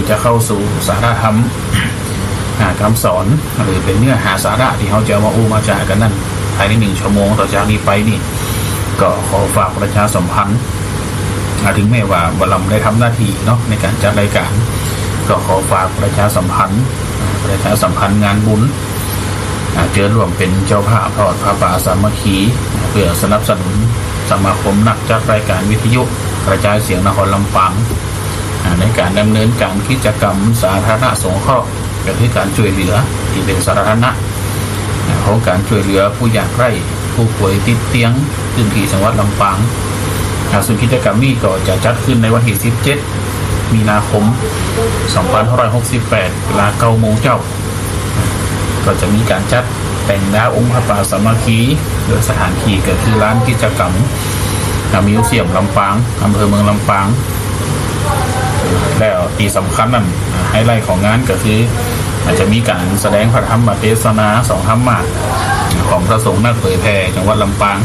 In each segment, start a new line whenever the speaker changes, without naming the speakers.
ที่จะเข้าสู่สาระธรรมคำสอนหรือเป็นเนื้อหาสาระที่เขาจะมาอู้มาจ่ากันนั่นภายใน1 ชั่วโมงต่อจากนี้ไปนี่ก็ขอฝากประชาสัมพันธ์ถึงแม้ว่าบลำได้ทำหน้าที่เนาะในการจัดรายการก็ขอฝากประชาสัมพันธ์งานบุญเจอร่วมเป็นเจ้าภาพทอดผ้าป่าสามัคคีเพื่อสนับสนุนสมาคมนักจัดรายการวิทยุกระจายเสียงนครลำปางในการดำเนินการกิจกรรมสาธารณสงเคราะห์ก็คือการช่วยเหลือที่เป็นสาธารณะของการช่วยเหลือผู้ยากไร้ผู้ป่วยติดเตียงพื้นที่จังหวัดลำปางซึ่งกิจกรรมนี้ก็จะจัดขึ้นในวันที่17 มีนาคม 2568 เวลา 9 โมงเช้าก็จะมีการจัดแต่งดาวองค์พระป่าสามัคคีโดยสถานที่ก็คือร้านกิจกรรมมิวเซียมลำปางอำเภอเมืองลำปางแล้วที่สำคัญนั่นไฮไลท์ของงานก็คืออาจจะมีการแสดงพระธรรมเทศนา2 ธรรมะของพระสงฆ์นักเผยแผ่จังหวัดลำปาง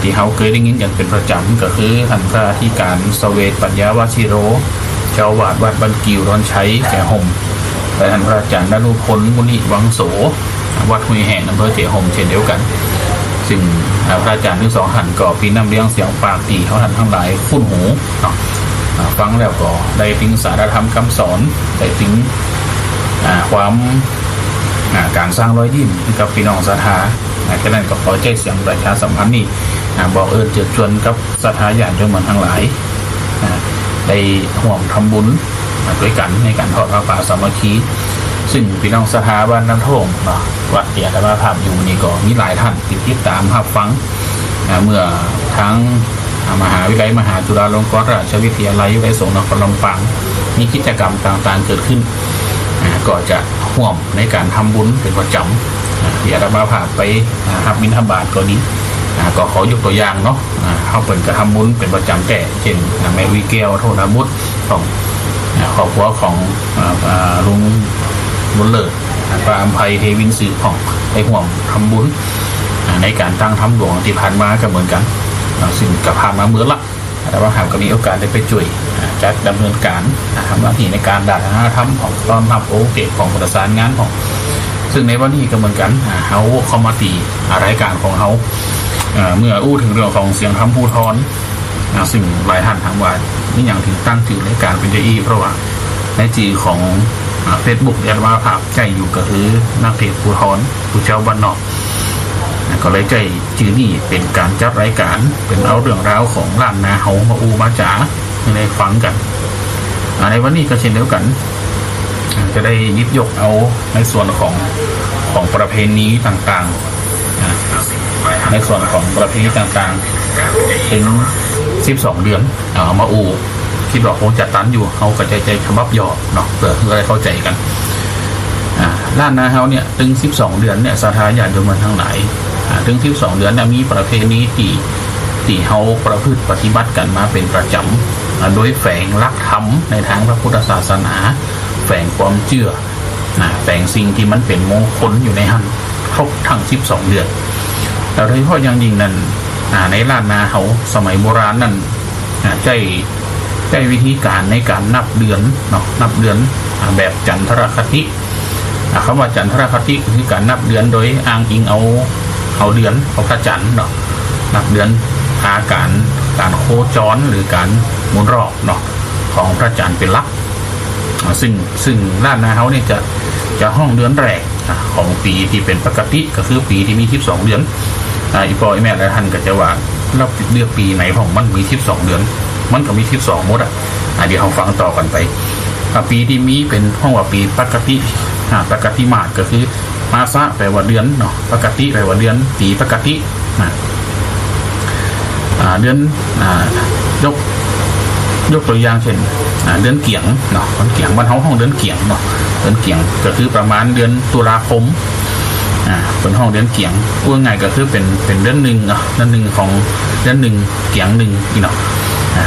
ที่เขาเคยได้ยินอย่างเป็นประจำก็คือท่านพระอธิการเสวตปัญญาวชิโรเจ้าวาดวัดบันกิวร้อนชัยแก่ห่มและท่านพระอาจารย์ดานุพลมุนิวังโสวัดห้วยแห่งอำเภอเจียห่มเช่นเดียวกันซึ่งพระอาจารย์ทั้ง2 ท่านก็ปีนำเลี้ยงเสียงปากตีเขาท่านทั้งหลายคุ้นหูฟังแล้วก็ได้ถึงสาระธรรมคำสอนได้ถึงความการสร้างรอยยิ้มให้กับพี่น้องศรัทธาแค่นั้นก็ขอใจเสียงประชาสัมพันธ์นี่บอกเจิดชวนกับศรัทธาญาติโยมทั้งหลายได้ห่วงทำบุญด้วยกันในการทอดผ้าป่าสามัคคีซึ่งพี่น้องศรัทธาบ้านน้ำท่วมวัดเตียตมาภาพอยู่นี่ก็มีหลายท่านติดตามรับฟังเมื่อทั้งมหาวิทยาลัยมหาจุฬาลงกรณราชวิทยาลัยวิทยาลัยสงฆ์นครลำปางมีกิจกรรมต่างๆเกิดขึ้นก็จะห่วงในการทำบุญเป็นประจำที่อาตมาพาไปรับบิณฑบาตก็นี้ก็ขอยกตัวอย่างเนาะเขาเปิดกระทำบุญเป็นประจำแต่เช่นแม่วิเกลโทนาบุตรของครอบครัวของลุงบุญเลิศปราอภัยเทวินสื่อของได้ห่วงทำบุญในการตั้งทำหลวงที่ผ่านมาก็เหมือนกันซึ่งกับผ่านมาเมื่อละแต่ว่าหากก็มีโอกาสได้ไปช่วยจัดดำเนินการทำหน้าที่ในการดัดทำของตอนทำโอเกตของประสานงานของซึ่งในวันนี้ก็เหมือนกันเขาเข้ามาตีรายการของเขาเมื่ออู้ถึงเรื่องของเสียงทำผู้ทอนซึ่งหลายท่านถามว่านี่อย่างถึงตั้งชื่อรายการเป็นจีเพราะว่าในจีของFacebook แอดว่าภาพใจอยู่ก็คือนักเทศผู้ทอนผู้เจ้าบ้านนอกก็เลยใจชื่อนี่เป็นการจัดรายการเป็นเอาเรื่องราวของล้านนาเฮามาอูมาจ๋าในฟังกันในวันนี้ก็เช่นเดียวกันจะได้ยิบยกเอาในส่วนของประเพณีต่างๆในส่วนของประเพณีต่างๆถึง12 เดือนมาอูคิดว่าคงจะตันอยู่เขาก็ใจคำว่าหยอกเนาะเพื่อให้เข้าใจกันล้านนาเฮาเนี่ยถึง12 เดือนเนี่ยศรัทธาญาติโยมทั้งหลายถึง12 เดือนเนี่ยมีประเพณีที่เขาประพฤติปฏิบัติกันมาเป็นประจำโดยแฝงลักธรรมในทางพระพุทธศาสนาแฝงความเชื่อแฝงสิ่งที่มันเป็นมงคลอยู่ในหันครบทั้ง12 เดือนแต่โดยเฉพาะอย่างยิ่งนั้นในล้านนาเขาสมัยโบราณนั้นใจวิธีการในการนับเดือนเนาะนับเดือนแบบจันทรคติคำว่าจันทรคติคือการนับเดือนโดยอ้างอิงเอาเดือนเอาพระจันทร์เนาะนับเดือนการโคจรหรือการหมุนรอบเนาะของพระจันทร์เป็นหลักซึ่งล้านนาเขาเนี่ยจะห้องเดือนแรกของปีที่เป็นปกติก็คือปีที่มี12 เดือนอีพ่อแม่และท่านก็จะว่าเราเลือกปีไหนของมันมี12 เดือนมันก็มี12หมดเดี๋ยวเราฟังต่อกันไปปีที่มีเป็นห้องว่าปีปกติมาศก็คือมาซะแปลว่าเดือนเนาะปกติแปลว่าเดือนปีปกติเดือนยกตัวอย่างเช่นเดือนเกี่ยงเนาะเดือนเกี่ยงบ้านห้องเดือนเกี่ยงเนาะเดือนเกี่ยงก็คือประมาณเดือนตุลาคมเป็นห้องเดือนเกี่ยงพูดง่ายก็คือเป็นเดือนหนึ่งเนาะเดือนหนึ่งของเดือนหนึ่งเกี่ยงหนึ่งนี่เนาะ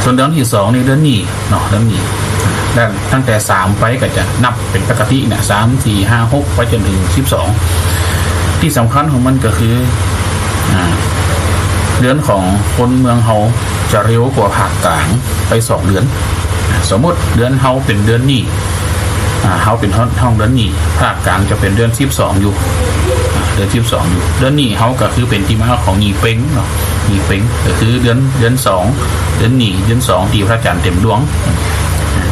ส่วนเดือนที่2นี่เดือนนี้เนาะเดือนนี้แล้วตั้งแต่3ไปก็จะนับเป็นปกติเนี่ย3 4 5 6ไปจนถึง12ที่สำคัญของมันก็คือเดือนของคนเมืองเฮาจะเร็วกว่าภาคกลางไป2 เดือน สมมติเดือนเฮาเป็นเดือนนี้เฮาเป็นห้องเดือนนี้ภาคกลางจะเป็นเดือน12อยู่เดือน12อยู่เดือนนี้เฮาก็คือเป็นที่มาของหยี่เป้งเนาะหยี่เป้งก็คือเดือน2เดือนนี้เดือน2ที่พระจันทร์เต็มดวง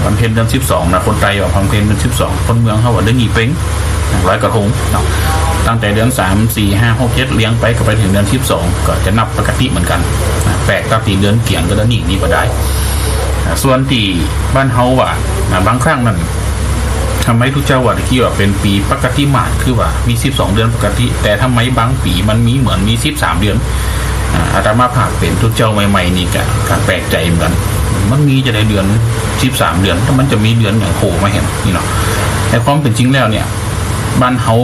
วันเพ็ญเดือน12นะคนไทยว่าวันเพ็ญเดือน12คนเมืองเขาว่าเดือนหยี่เป้งร้อยกระทงเนาะตั้งแต่เดือน3 4 5 6 7เลี้ยงไปก็ไปถึงเดือน12ก็จะนับปกติเหมือนกันแปลกตั้งแต่เดือนเกี่ยงก็เดือนนี้ก็ได้ส่วนที่บ้านเฮาว่าบางครั้งนั่นทำไมทุกเจ้าว่าที่ว่าเป็นปีปกติมาศคือว่ามี12เดือนปกติแต่ทำไมบางปีมันมีเหมือนมี13เดือนอาตมาภาพเป็นทุกเจ้าใหม่ๆนี่การแปลกใจเหมือนกันมันมีจะได้เดือน13เดือนถ้ามันจะมีเดือนอย่างโผล่มาเห็นนี่เนาะในความเป็นจริงแล้วเนี่ยบ้านเฮา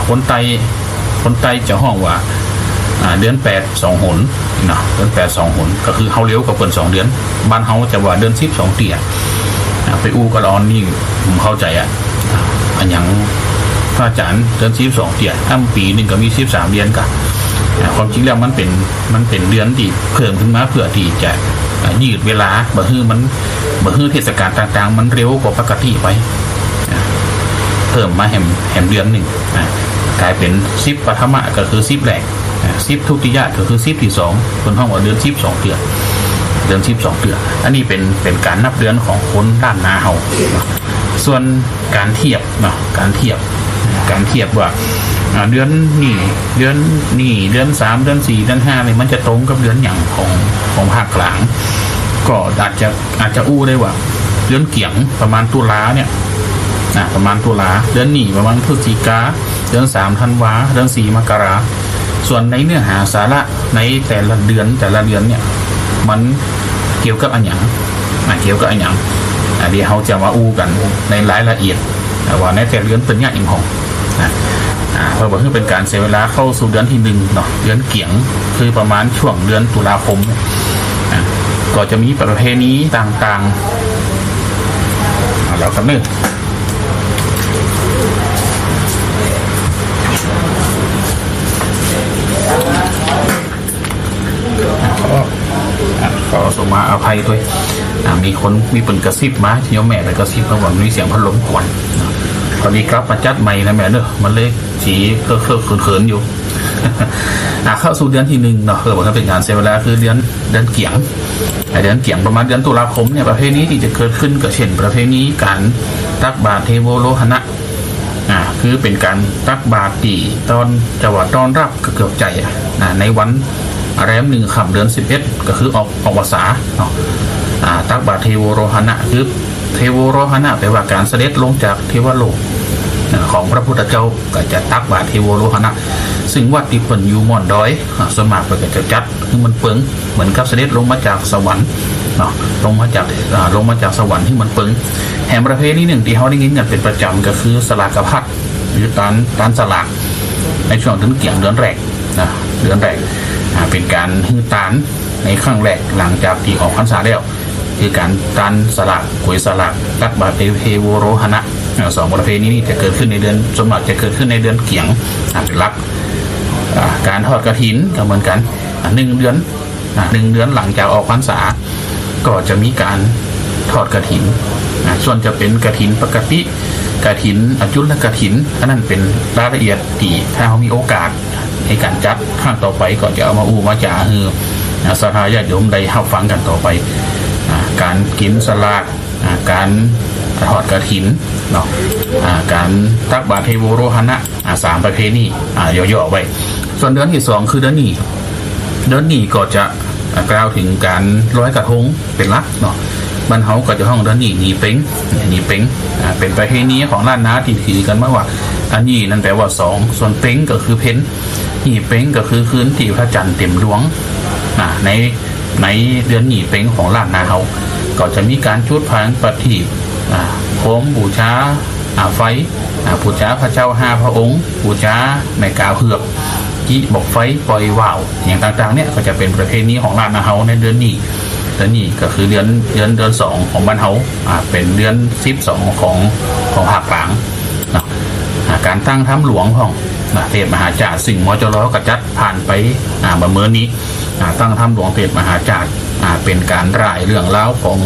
คนไต้จะห้องว่าเดือน8 2 หนเนาะเดือน8 2 หนก็คือเฮาเลี้ยวกับเพิ่น2เดือนบ้านเฮาจะว่าเดือน10 2เตี่ยไปอูกระออนนี่ผมเข้าใจอันอย่างพระอาจารย์เดือน12เตี่ยปีนึงก็มี13เดือนกันความจริงแล้วมันเป็นเดือนที่เพิ่มขึ้นมาเพื่อที่จะยืดเวลาบ่ฮื้อเทศกาลต่างๆมันเร็วกว่าปกติไปเพิ่มมาแหมเดือนหนึ่งกลายเป็น10ปฐมะก็คือ10แรก10ทุติยะก็คือ10ที่2คนห้องว่าเดือน12เดือน12เดือนอันนี้เป็นการนับเดือนของคนด้านนาเฮาส่วนการเทียบเนาะการเทียบว่าเดือนนี้เดือน3เดือน4เดือน5นี่มันจะตรงกับเดือนอย่างของภาคกลางก็อาจจะอู้ได้ว่าเดือนเกี่ยงประมาณตุลาเนี่ยประมาณตุลาเดือนนี้ประมาณพฤศจิกาเดือน3ธันวาเดือน4มกราส่วนในเนื้อหาสาระในแต่ละเดือนเนี่ยมันเกี่ยวกับอันอย่างเกี่ยวกับอันอย่างเดี๋ยวเราจะมาอู้กันในรายละเอียดว่าในแต่ละเดือนเป็นอย่างของเพราะว่าคือเป็นการเสียเวลาเข้าสู่เดือนที่1เนาะเดือนเกี่ยงคือประมาณช่วงเดือนตุลาคมก็จะมีประเพณีต่างๆเรากันนึกก็สมมาอภัยด้วยมีคนมีปุ่นกระซิบมาที่แม่ไปกระซิบเขาบอกมีเสียงพัดลมกวนตอนนี้ครับมาจัดใหม่นะแม่เนอะมันเลยสีเคอะเขินอยู่เข้าสู่เดือนที่1เนาะบอกว่าเป็นงานเซเวลาคือเดือนเกี่ยงประมาณเดือนตุลาคมเนี่ยประเพณีที่จะเกิดขึ้นก็เช่นประเพณีการตักบาตรเทโวโลหณะคือเป็นการตักบาตรที่ตอนจังหวะต้อนรับก็เกือบใจในวันแรม1 ค่ำเดือน11ก็คือออกพรรษาเนาะตักบาตรเทโวโรหณะคือเทโวโรหณะแปลว่าการเสด็จลงจากเทวโลกของพระพุทธเจ้าก็จะตักบาตรเทโวโรหณะซึ่งวัดที่เพิ่นอยู่ม่อนดอยส่วนมากเพิ่นก็จะจัดคือมันเปิงเหมือนกับเสด็จลงมาจากสวรรค์เนาะลงมาจากสวรรค์ที่มันเปิงแห่งประเพณีหนึ่งที่เฮาได้ยินกันเป็นประจำก็คือสลากพัดหรือตานสลากในช่วงเดือนเกี่ยงเดือนแรกนะเดือนแรกเป็นการฮื้อตานในครั้งแรกหลังจากที่ออกพรรษาแล้วคือการตานสลากกวยสลากตักบาตรเทโวโรหณะ2ประเพณีนี้จะเกิดขึ้นในเดือนสมบัติจะเกิดขึ้นในเดือนเกี่ยงเป็นหลักการทอดกฐินก็เหมือนกัน1 เดือนหลังจากออกพรรษาก็จะมีการทอดกฐินส่วนจะเป็นกฐินปกติกฐินอจุลกฐินอันนั้นเป็นรายละเอียดที่ถ้าเขามีโอกาสในการจัดข้างต่อไปก็จะเอามาอู้มาจ่าฮือสถาญาติโยมได้รับฟังกันต่อไปการกินสลากการทอดกฐินเนาะการตักบาตรเทโวโรหณะ3ประเพณีย่อๆไว้ส่วนเดือนที่2คือเดือนนี้ก็จะกล่าวถึงการลอยกระทงเป็นหลักเนาะบ้านเฮาก็จะห้องเดือนนี้นี่เป้งเป็นประเพณีของล้านนาที่ถือกันมาว่าอันนี้นั่นแปลว่า2ส่วนเป้งก็คือเพ็ญนี่เป้งก็คือคืนที่พระจันทร์เต็มดวงในเดือนนี้เป้งของล้านนาเฮาก็จะมีการจุดพลุประทีปโคมบูชาไฟบูชาพระเจ้า5 พระองค์บูชาแม่กาเผือกจีบอกไฟปล่อยว่าวอย่างต่างๆเนี่ยก็จะเป็นประเพณีของล้านนาเฮาในเดือนนี้ก็คือเดือน2ของบ้านเฮาเป็นเดือน12ของภาคกลางการตั้งถ้ำหลวงของเทพมหาจารย์สิ่งมจรก็จัดผ่านไปบะเมื่อนี้ตั้งถ้ำหลวงเทพมหาจารย์เป็นการร่ายเรื่องเล่าของ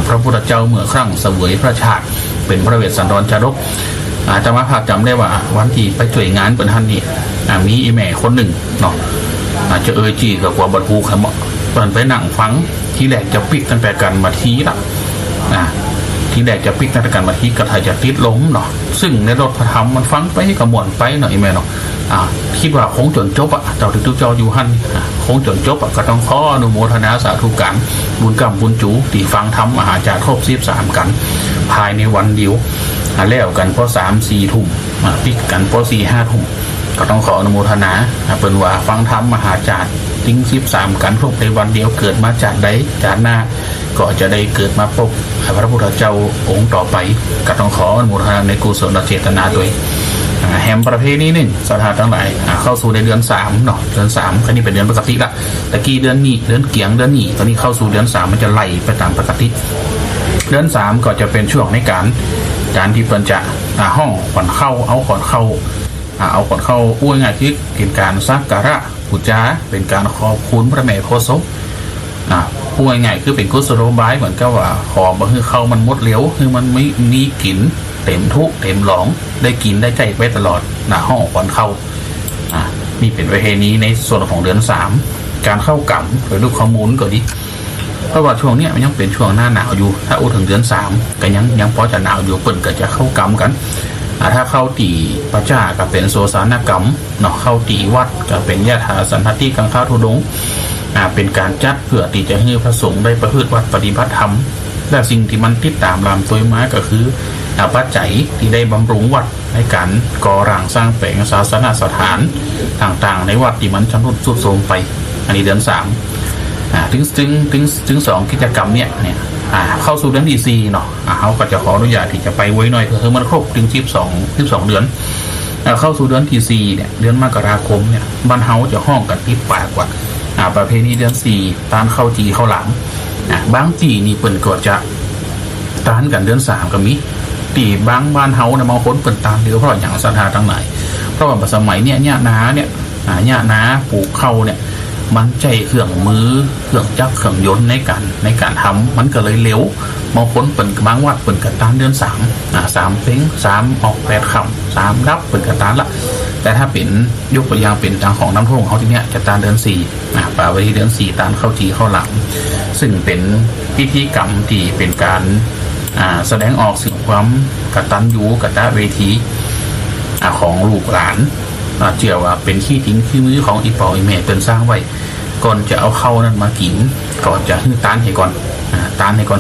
พระพุทธเจ้าเมื่อครั้งเสวยพระชาติเป็นพระเวสสันดรจารกอาตมาภาพจำได้ว่าวันที่ไปช่วยงานเป็นท่านนี่มีอีแม่คนหนึ่งเนาะอาจจะจีกับกว่าบัดฮูครับเปิดไปนั่งฟังที่แรกจะปิดกันแต่กันมาทีละที่แรกจะปิดกันแต่กันมาทีกระถายจะติดล้มเนาะซึ่งในรถพระธรรมมันฟังไปกระมวลไปหน่อยแม่เนาะคิดว่าคงจนจบเจ้าถึงเจ้าอยู่หันคงจนจบก็ต้องขออนุโมทนาสาธุการบุญกรรมบุญจูที่ฟังธรรมมหาจารย์ครบ13กันภายในวันเดียวแล้วกันพอ3-4 ทุ่มปิดกันพอ4-5 ทุ่มก็ต้องขออนุโมทนาเป็นว่าฟังธรรมมหาจารย์ทิ้ง13กันครบในวันเดียวเกิดมาจากใดจากหน้าก็จะได้เกิดมาพบพระพุทธเจ้าองค์ต่อไปก็ต้องขออนุโมทนาในกุศลเจตนาด้วยแฮมประเพณีหนึ่งสถานทั้งหลายเข้าสู่ในเดือน3เนาะเดือน3อันนี้เป็นเดือนปกติละตะกี้เดือนนี้เดือนเกียงเดือนนี้ตอนนี้เข้าสู่เดือน3มันจะไล่ไปตามปกติเดือน3ก็จะเป็นช่วงในการที่เปิ้นจะห้องขวัญเข้าเอาขวัญเข้าอ้วยง่ายที่เป็นการสักการะบูชาเป็นการขอบคุณพระแม่โพธิ์ศพพูดง่ายๆคือเป็นกุศโลบายเหมือนกับว่าขอบ่ให้เข้ามันมดเหลียวคือมันไม่มีกลิ่นเต็มทุกเต็มหลองได้กินได้ใจไว้ตลอดห้องขวัญเข้านี่เป็นประเพณีในส่วนของเดือน3การเข้ากำหรือลูกข้อมูลก็ดีเพราะว่าช่วงนี้มันยังเป็นช่วงหน้าหนาวอยู่ถ้าอู้ถึงเดือน3ก็ยังพอจะหนาวอยู่เปิ่นก็จะเข้ากำกันถ้าเข้าตีพระเจ้าก็เป็นโสสานกรรมเนาะเข้าตีวัดก็เป็นยะถาสันทติกังคาทุดงเป็นการจัดเพื่อที่จะให้พระสงฆ์ได้ประพฤติวัดปฏิบัติธรรมและสิ่งที่มันติดตามรามตัวมาก็คือปัจจัยที่ได้บำรุงวัดในการก่อร่างสร้างแปลงศาสนสถานต่างๆในวัดที่มันชำรุดทรุดโทรมไปอันนี้เดือน3ถึง2กิจกรรมเนี่ยเข้าสู่เดือนที่4เนาะเขาก็จะขออนุญาตที่จะไปไว้หน่อยคือมันครบถึง12 เดือนเข้าสู่เดือนที่4เนี่ยเดือนมกราคมเนี่ยบ้านเฮาจะห้องกันติดปากว่าประเพณีเดือน4ตานเข้าจีเข้าหลังบางจีนี่เปิ่นก็จะตานกันเดือน3ก็มีตีบางบ้านเฮาเนี่ยมาค้นเปิ่นตานเดียวเพราะอย่างศรัทธาทั้งหลายเพราะว่าสมัยเนี่ยหญ้านาปลูกเข้าเนี่ยมันใจเครื่องมือเครื่องจักรเครื่องยนต์ในการทำมันก็เลยเร็วบางคนเปิ่นบางวัดเปิ่นกระตานเดือน3 เพลง3ออก8 คำ3รับเปิ่นกระตานละแต่ถ้าเป็นยกตัวอย่างเป็นทางของน้ำท่วมเขาที่เนี้ยจะตานเดือน4ป่าวันที่เดือน4ตานเข้าจีเข้าหลังซึ่งเป็นพิธีกรรมที่เป็นการแสดงออกถึงความกตัญญูกตเวทีของลูกหลานเชื่อว่าเป็นขี้ทิ้งขี้มือของอีปออีเมเป็นสร้างไว้ก่อนจะเอาเข้านั้นมากินก่อนจะให้ตานให้ก่อน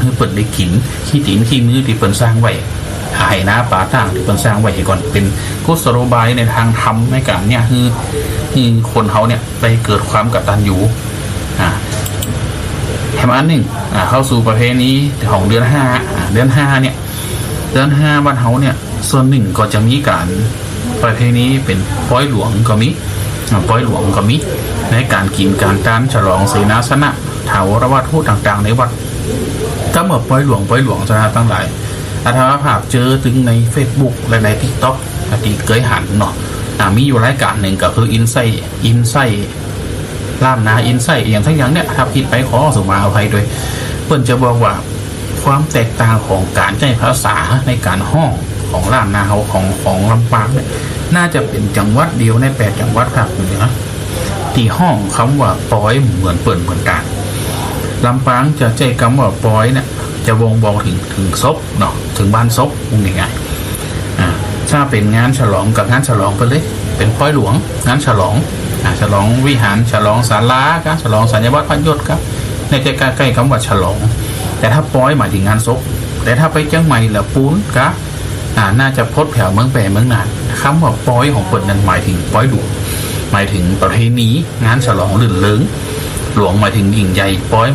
ให้เปิดได้กินขี้ทิ้งขี้มือที่เป็นสร้างไว้หายหน้าป่าต่างที่เป็นสร้างไว้ให้ก่อนเป็นกุศโลบายในทางธรรมในการเนี่ยคือคนเขาเนี่ยไปเกิดความกตัญญูแถมอันหนึ่งเข้าสู่ประเพณีของเดือน5เนี่ยเดือน5บ้านเขาเนี่ยส่วนหนึ่งก็จะมีการประเพณีเป็นป้อยหลวงก็มีในการกินการต้านฉลองเสนาสนะถาวรวัตถุต่างๆในวัดก็เหมือนป้อยหลวงสถานตั้งหลายอาตมาภาพเจอถึงใน Facebook และใน TikTok ที่เคยหันเนาะมีอยู่รายการหนึ่งก็คืออินไซล่ามนาอินไซอย่างทั้งอย่างเนี่ยถ้าผิดไปขอสุมาอภัยด้วยเพิ่นจะบอกว่าความแตกต่างของการใช้ภาษาในการห้องของล่ามนาเฮาของลำปางเนี่ยน่าจะเป็นจังหวัดเดียวใน8 จังหวัดภาคเหนือที่ห้องคำว่าปอยเหมือนเปิ่นเหมือนกันลำปางจะใช้คำว่าปอยเนี่ยจะวงบอกถึงศพเนาะถึงบ้านศพง่ายๆถ้าเป็นงานฉลองกับงานฉลองไปเลยเป็นป้อยหลวงงานฉลองวิหารฉลองศาลาครับฉลองสัญญาบัตรพันยศครับในใจใกล้ๆคำว่าฉลองแต่ถ้าป้อยหมายถึงงานศพแต่ถ้าไปเชียงใหม่ละปูนครับน่าจะพดแถวเมืองแปรเมืองนานคำว่าป้อยของเปิดนั้นหมายถึงป้อยหลวงหมายถึงประเพณีงานฉลองลื่นเลิงหลวงหมายถึงยิ่งใหญ่ป้อย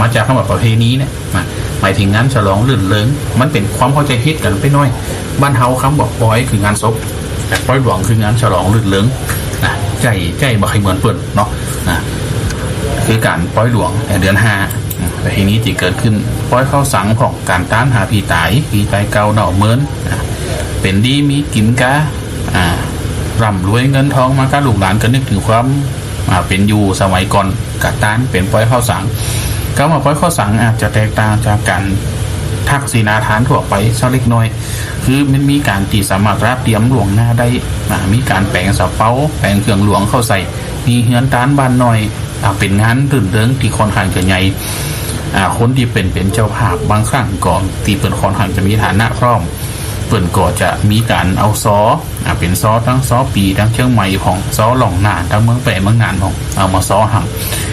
มาจากคำว่าประเพณีเนี่ยหมายถึงงานฉลองลื่นเลิงมันเป็นความเข้าใจผิดกันไปหน่อยบ้านเฮาคำบอกป้อยคืองานศพแต่ป้อยหลวงคืองานฉลองลื่นเลิงใจบ่เคยเหมือนเปิดเนาะคือการป้อยหลวงเดือน5ประเพณีที่เกิดขึ้นป้อยเข้าสังของการต้านหาผีตายเก่าเน่าเมินเป็นดีมีกินกะร่ำรวยเงินทองมาก็ลูกหลานก็นึกถึงความเป็นอยู่สมัยก่อนกัดต้านเป็นป้อยเข้าสัง การมาปล่อยข้อสั่งอาจจะแตกต่างจากการทักษิณาทานทั่วไปสักเล็กน้อยคือมันมีการที่สามารถรับเตรียมหลวงหน้าได้มีการแปลงสะเปาแปลงเครื่องหลวงเข้าใส่มีเฮือนต้านบ้านหน่อยเป็นงานตื่นเริงที่ค่อนข้างจะใหญ่คนที่เป็นเจ้าภาพบางครั้งก่อนที่เปิดค่อนข้างจะมีฐานะพร้อมเปิดก็จะมีการเอาซ้อเป็นซ้อทั้งซ้อปีทั้งเชียงใหม่ของซ้อหล่องหนาทั้งเมืองแปะเมืองงานของเอามาซ้อหัง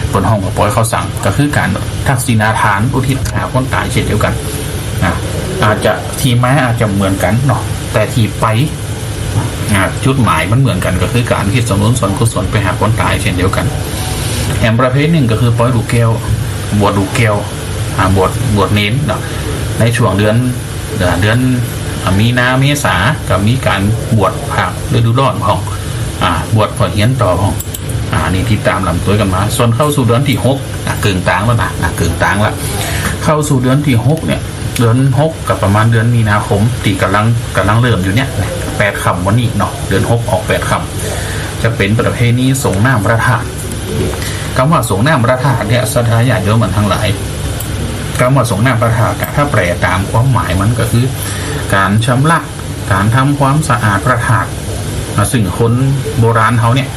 เปิดห้องกับปล่อยเขาสั่งก็คือการทักษิณาทานอุทิศหาคนตายเช่นเดียวกันอาจจะทีไม้อาจจะเหมือนกันเนาะแต่ทีไปจุดหมายมันเหมือนกันก็คือการคิดสมนุนส่วนกุศลไปหาคนตายเช่นเดียวกันแห่งประเภทหนึ่งก็คือปล่อยลูกแก้วบวชลูกแก้วบวชเน้นเนาะในช่วงเดือนมีนาเมษาก็มีการบวชภาคฤดูร้อนของบวชพอเฮียนต่อของนี่ที่ตามลำตัวกันมาส่วนเข้าสู่เดือนที่6กึ่งต่างแล้วนะกึ่งต่างละเข้าสู่เดือนที่6เนี่ยเดือน6กับประมาณเดือนมีนาคมที่กำลังเริ่มอยู่เนี่ย8 ค่ำวันนี้เนาะเดือน6ออก8 ค่ำจะเป็นประเพณีสงน้ำพระธาตุคำว่าสงน้ำพระธาตุเนี่ยศรัทธาญาติโยมมันทั้งหลายคำว่าสงน้ำพระธาตุถ้าแปลตามความหมายมันก็คือการชำระการทำความสะอาดพระธาตุซึ่งคนโบราณเขาเนี่ย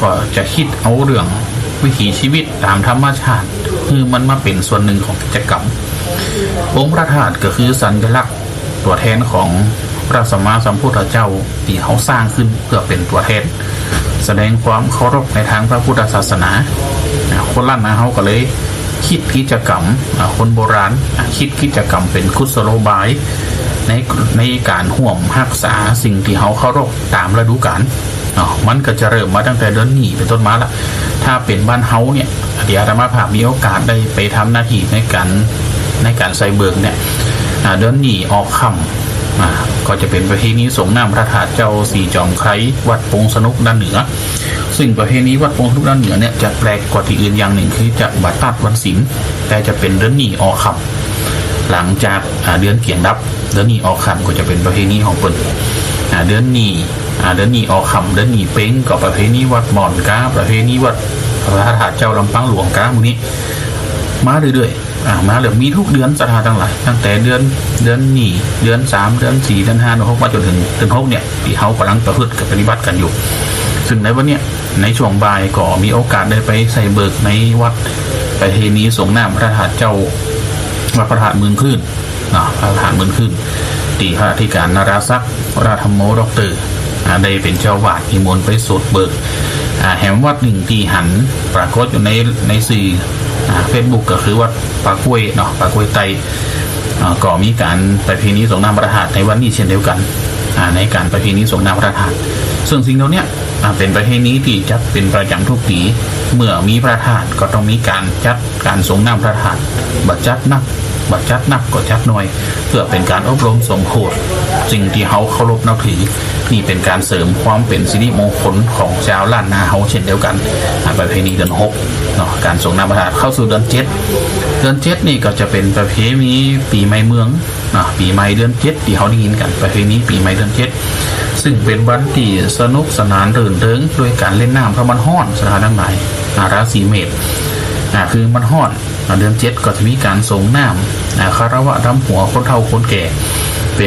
ก็จะคิดเอาเรื่องวิถีชีวิตตามธรรมชาติคือมันมาเป็นส่วนหนึ่งของกิจกรรมองค์พระธาตุก็คือสัญลักษณ์ตัวแทนของพระสัมมาสัมพุทธเจ้าที่เขาสร้างขึ้นเพื่อเป็นตัวแทนแสดงความเคารพในทางพระพุทธศาสนาคนล้านนาเขาก็เลยคิดกิจกรรมคนโบราณคิดกิจกรรมเป็นกุศโลบายในการห่วงรักษาสิ่งที่เขาเคารพตามฤดูกาลมันก็จะเริ่มมาตั้งแต่เดือนนี้เป็นต้นมาละถ้าเป็นบ้านเฮาเนี่ยเดี๋ยวอาตมาภาพมีโอกาสได้ไปทำหน้าที่ในการใส่เบิกเนี่ยเดือนนี้ออกค่ำก็จะเป็นประเพณีสงน้ำพระธาตุเจ้าสีจอมไคร้วัดปงสนุกด้านเหนือซึ่งประเพณีวัดปงสนุกด้านเหนือเนี่ยจะแปลกกว่าที่อื่นอย่างหนึ่งคือจะบัดตัดวันศีลแต่จะเป็นเดือนนี้ออกค่ำหลังจากเดือนเกี่ยงดับเดือนนี้ออกค่ำก็จะเป็นประเพณีของเปิ้นเดือนนี้ออกค่ำเดือนนี้เป้งกับประเพณีวัดหมอนกาประเพณีวัดพระธาตุเจ้าลำปางหลวงกามื้อนี้มาเรื่อยๆมาเลยมีทุกเดือนศรัทธาทั้งหลายตั้งแต่เดือนนี้เดือน3เดือน4เดือน5เดือน6มาจนถึงเดือน6เนี่ยที่เขากำลังประพฤติกับปฏิบัติกันอยู่ซึ่งในวันเนี้ยในช่วงบ่ายก็มีโอกาสได้ไปใส่เบิกในวัดประเพณีสงน้ำพระธาตุเจ้าวัดพระธาตุเมืองขึ้นพระธาตุเมืองขึ้นที่พระอธิการนราศักดิ์ราธรรมโมดอกเตอร์ได้เป็นเจ้าวาดนิมนต์ไปสวดเบิกแห่งวัดหนึ่งที่หันปรากฏอยู่ในสื่อเฟซบุ๊กก็คือวัดปากกล้วยเนาะปากกล้วยไตก็มีการประเพณีสงน้ำพระธาตุในวันนี้เช่นเดียวกันในการประเพณีสงน้ำพระธาตุซึ่งสิ่งเหล่านี้เป็นประเพณีที่จัดเป็นประจำทุกปีเมื่อมีพระธาตุก็ต้องมีการจัดการสงน้ำพระธาตุบัดจัดนักก็จัดหน่อยเพื่อเป็นการอบรมสมโภชสิ่งที่เขาเคารพนับถือนี่เป็นการเสริมความเป็นสิริมงคลของชาวล้านนาเขาเช่นเดียวกันประเพณีเดือน6เนาะการสงน้ำพระธาตุเข้าสู่เดือน7นี่ก็จะเป็นประเพณีปีใหม่เมืองปีใหม่เดือน7ที่เขาได้ยินกันประเพณีปีใหม่เดือน7ซึ่งเป็นวันที่สนุกสนานรื่นเริงด้วยการเล่นน้ำเพราะมันฮ้อนสถานทั้งหลายราศีเมษคือมันฮ้อนเดือน7ก็จะมีการสงน้ำคารวะทำหัวคนเฒ่าคนแก่เ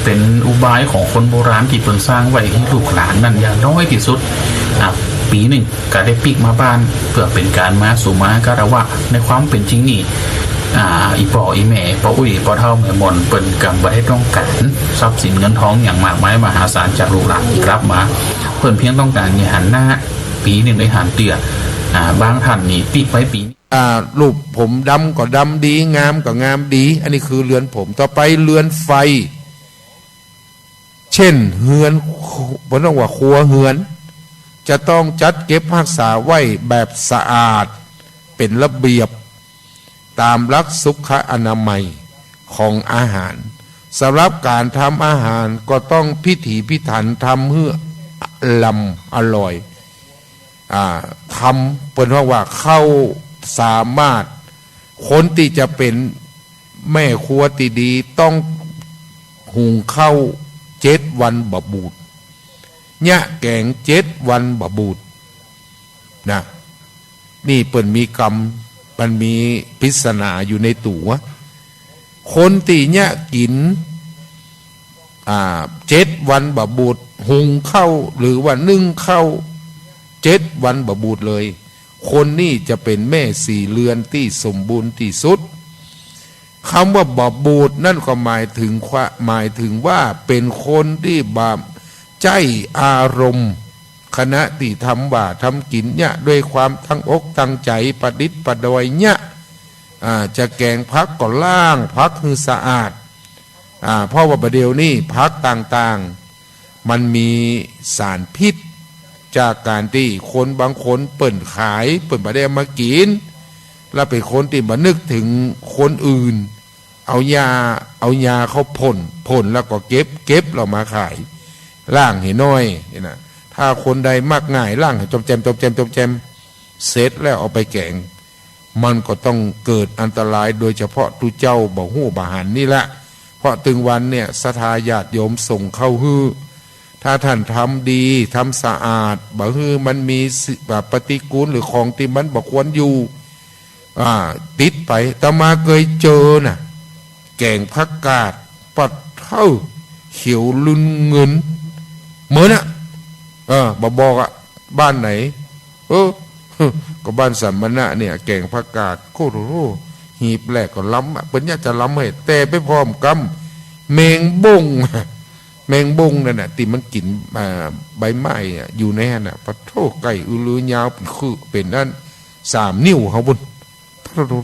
ป็นอุบายของคนโบราณที่เพิ่งสร้างไว้ให้ลูกหลานนั่นอย่างน้อยที่สุดปีหนึ่งก็ได้ปิกมาบ้านเพื่อเป็นการมาสู่มาคารวะในความเป็นจริงนี่อีป่ออีแม่ป่ออุ้ยป่อเท่าแม่มนเปิ่นกำบัดให้ต้องการทรัพย์สินเงินทองอย่างมากมายมหาศาลจากลูกหลานที่กลับมาเปิ่นเพียงต้องการหันหน้าปีหนึ่งได้หันเตี่ยบางท่านนี่ปิกไว้ปี
รูปผมดำก็ดำดีงามก็งามดีอันนี้คือเรือนผมต่อไปเรือนไฟเช่นเฮือนบนว่าครัวเฮือนจะต้องจัดเก็บรักษาไว้แบบสะอาดเป็นระเบียบตามหลักสุขอนามัยของอาหารสำหรับการทำอาหารก็ต้องพิถีพิถันทำเพื่อลำอร่อยทำเป็นว่าเข้าสามารถคนที่จะเป็นแม่ครัวที่ดีต้องหุงข้าว7 วันบะบูดเนี่ยแกง7 วันบะบูดนะนี่เปิ่นมีกรรม มันมีปริศนาอยู่ในตัวคนตีเนี่ยกิน7 วันบะบูดหุงเข้าหรือว่านึ่งเข้า7 วันบะบูดเลย คนนี่จะเป็นแม่สี่เรือนที่สมบูรณ์ที่สุดคำว่าบะบูดนั่นก็หมายถึงว่าเป็นคนที่บาปใจอารมณ์ขณะที่ทำว่าทำกินเนี่ยด้วยความตั้งอกตั้งใจประดิษฐ์ประดอยเนี่ยจะแกงพักก็ล่างพักคือสะอาดเพราะว่าประเดี๋ยวนี้พักต่างๆมันมีสารพิษจากการที่คนบางคนเปิ่นขายเปิ่นประเดี๋ยวมากินแล้วเป็นคนที่มานึกถึงคนอื่นเอายาเขาพ่นแล้วก็เก็บเรามาขายล่างให้น้อยนี่นะถ้าคนใดมากง่ายล่างให้จมแจมเสร็จแล้วเอาไปแกงมันก็ต้องเกิดอันตรายโดยเฉพาะตุเจ้าบ่หู้บาหันนี่แหละเพราะถึงวันเนี่ยศรัทธาญาติโยมส่งเข้าฮื้อถ้าท่านทำดีทำสะอาดบ่ฮื้อมันมีปฏิกูลหรือของที่มันบ่ควรอยู่ติดไปตมาเคยเจอน่ะแกงผักกาดปัดเท่าเขียวลุนเงินเหมือนบอกบ้านไหนก็บ้านสัมมณะเนี่ยแกงผักกาดโคตรหีบแหลกก็ล้ำเป็นเนี่ยจะล้ำให้แต่ไปพร้อมกำแมงบงนั่นน่ะที่มันกินใบไม้อยู่ในนั่นน่ะปะโถไก่อุลือยาวเป็นนั่น3 นิ้วเขาบุญ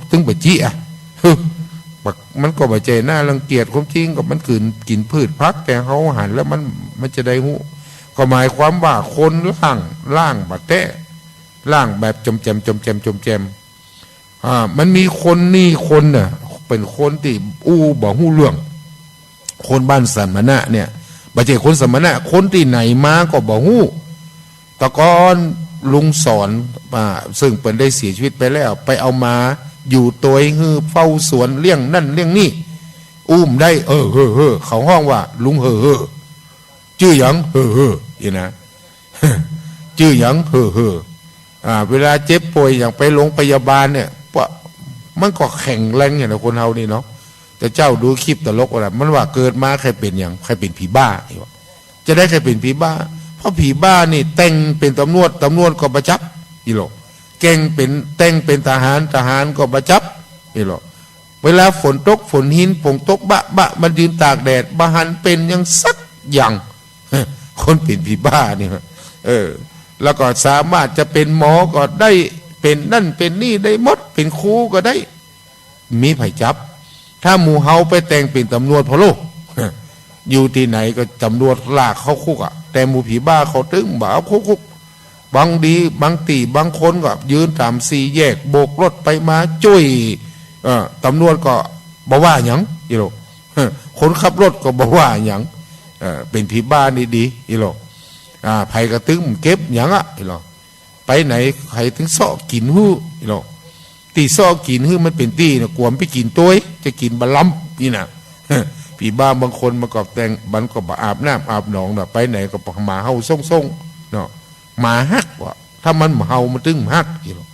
ถึงไปจี้มันก็บาดเจ็บหน้ารังเกียจความจริงก็มันกินพืชพักแต่เขาหันแล้วมันจะได้หูก็หมายความว่าคนล่างบาดแตะล่างแบบจมแจมมันมีคนน่ะเป็นคนที่บ่หู้เรื่องคนบ้านสัมมณะเนี่ยบาดเจ็บคนสัมมณะคนที่ไหนมาก็บ่หู้ตะกอนลุงสอนซึ่งเป็นได้เสียชีวิตไปแล้วไปเอามาอยู่ตัวฮือเฝ้าสวนเลี้ยงนั่นเลี้ยงนี่ได้เขาห้องว่าลุงชื่อหยังอีนะชื่อหยังเวลาเจ็บป่วยอย่างไปโรงพยาบาลเนี่ยมันก็แข็งแรงอย่างคนเฮานี่เนาะแต่เจ้าดูคลิปตลกอะไรมันว่าเกิดมาใครเป็นอย่างใครเป็นผีบ้าจะได้ใครเป็นผีบ้าเพราะผีบ้านี่แต่งเป็นตำรวจก็ประจับอีหลอกแก่งเป็นแต่งเป็นทหารก็ประจับอีหลอกเวลาฝนตกฝนหินฝนตกบะมันยืนตากแดดบะหันเป็นยังสักอย่างคนเป็นผีบ้านี่แล้วก็สามารถจะเป็นหมอก็ได้เป็นนั่นเป็นนี่ได้หมดเป็นครูก็ได้มีไผ่จับถ้าหมู่เฮาไปแต่งเป็นตำรวจพะโลอยู่ที่ไหนก็ตำรวจลากเข้าคุกแต่หมู่ผีบ้าเขาตึงบ่าวคุกบางดีบางตีบางคนก็ยืนตาม4 แยกโบกรถไปมาจุ้ยตำรวจก็บ่ว่าหยังอีโลคนขับรถก็บ่ว่าหยังเป็นผีบ้านี่ดีอีโลไผกระตึงเก็บหยังอีโลไปไหนใครถึงซอกกินหู้อีโลตีซอกกินหู้มันเป็นตีนะกวมไปกินตัวจะกินบะล้ำนี่นะผีบ้าบางคนมาก็แต่งบันก็บ่อาบน้ำอาบหนองไปไหนก็หมาเห่าส่งเนาะหมาฮักว่ะถ้ามันเห่ามันถึงฮักอีหรอ